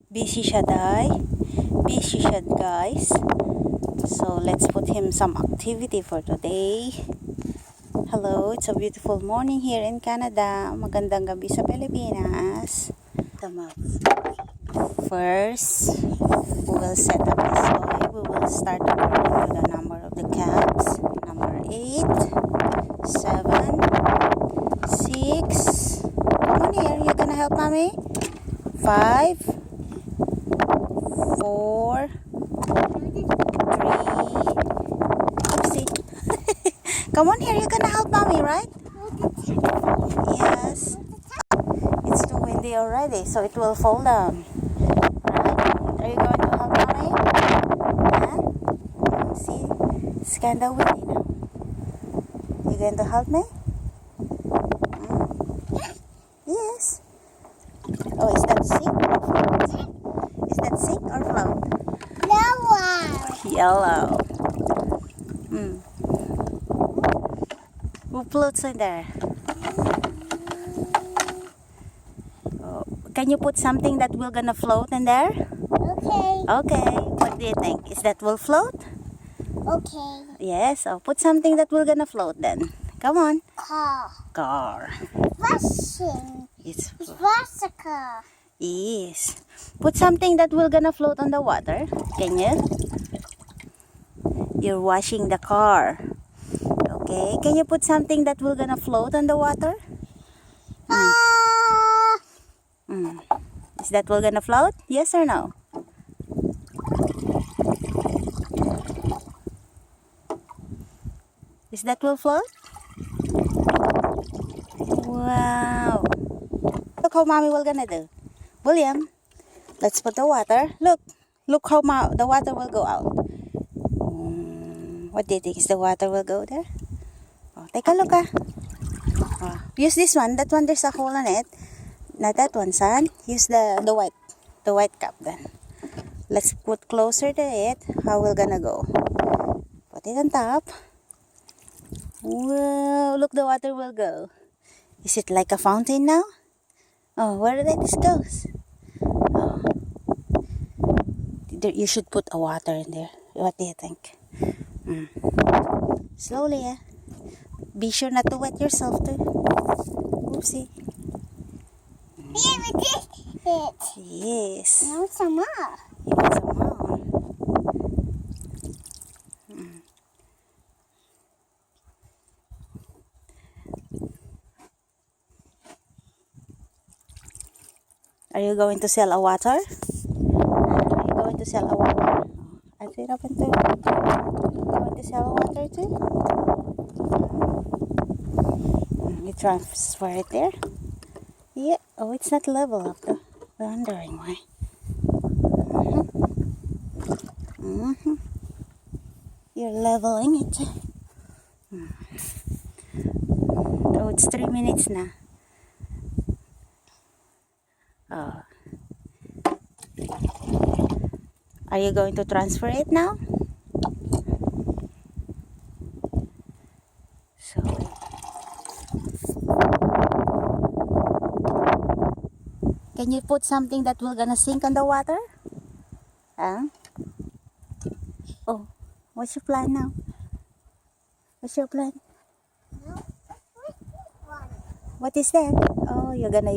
Busy siya, day. Busy siya, guys. So, let's put him some activity for today. Hello, it's a beautiful morning here in Canada. Magandang gabi sa Pilipinas. First, we will set up the soil. We will start according to the number of the calves. Number 8, 7, 6. Come on here, you gonna help mommy? 5, 4, 3. Oopsie. Come on here, you're gonna help mommy, right? Yes. It's too windy already, so it will fall down. Right? Are you going to help mommy? Huh? See? It's kinda windy now. You going to help me? Yes. Oh, is that sink or float? Is that sink or float? Yellow. Who floats in there? Oh, can you put something that will gonna float in there? Okay. Okay. What do you think? Is that will float? Okay. Yes. So put something that will gonna float then. Come on. Car. Car. Washing. It's Wash a car. yes. Put something that will gonna float on the water. Can you? You're washing the car. Okay. Can you put something that will gonna float on the water? Is that will gonna float? Yes or no? Is that will float? Wow. Look how mommy will gonna do. William, let's put the water. Look how the water will go out. What do you think? Is the water will go there? Oh, take a look Oh, use this one. That one there's a hole in it. Not that one, son. Use the white cup then. Let's put closer to it. How we're gonna go? Put it on top. Whoa, look, the water will go. Is it like a fountain now? Oh, where did this goes? Oh. You should put a water in there. What do you think? Slowly, eh? Be sure not to wet yourself too. Oopsie. Yeah, we did it. Yes. Now some more. You want some more? Are you going to sell a water? Are you going to sell a water? I it up into. Going to sell a water too? You transfer it there? Yeah. Oh, it's not level up though. Wondering why. You're leveling it. Oh, it's 3 minutes now. Oh. Are you going to transfer it now? So, can you put something that will gonna sink on the water? Huh? Oh, what's your plan now? What's your plan? What is that? Oh, you're gonna use